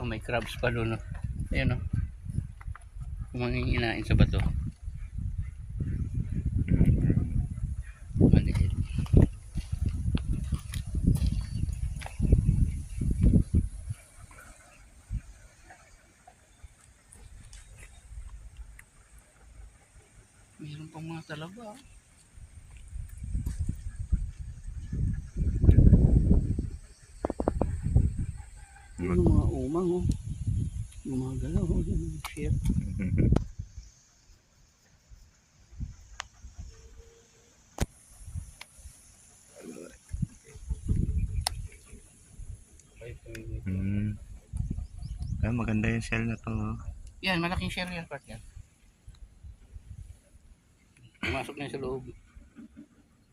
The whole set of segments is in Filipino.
Oh, may crabs pa doon. Ayan o. Manginginain sa bato. Maliit. Mayroon pang mga talaba. Yung mga umang oh. Yung mga galaw oh. Yung share. Maganda yung shell na to. Yan, malaking share yan, partner. Pumasok na sa loob.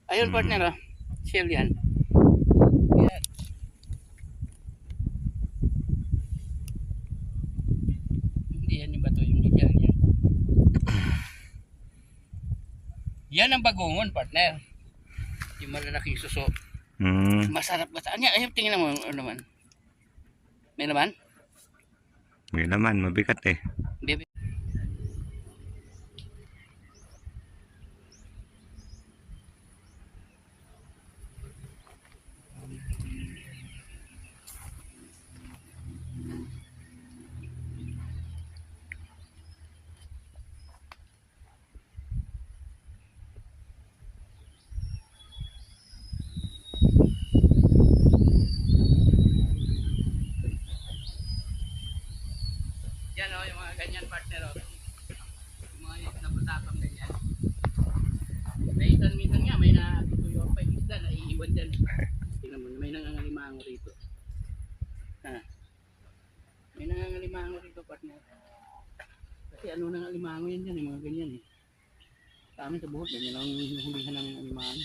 Ayun, partner ah. Shell yan. Yan. Hindi yan yung bato, yung shell yan. Yan ang bagungon, partner. Yung malalaking suso. Masarap bataan niya. Ayun, tingnan mo ano naman. May laman? May laman, mabigat eh. Baby. Yan o, yung mga ganyan partner o. Yung mga napatapang ganyan. Minsan nga may natutuyo pa yung isda, naiiwan dyan. Tingnan mo, may nangangalimango rito. Ha? May nangangalimango rito partner. Kasi ano nangangalimango yan dyan, yung mga ganyan eh. Sa amin sa buhok, ganyan ang hulihan ng alimango.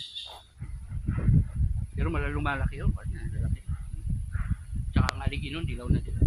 Pero lumalaki yun partner, lalaki. Tsaka ang aligi nun, dilaw na dilaw.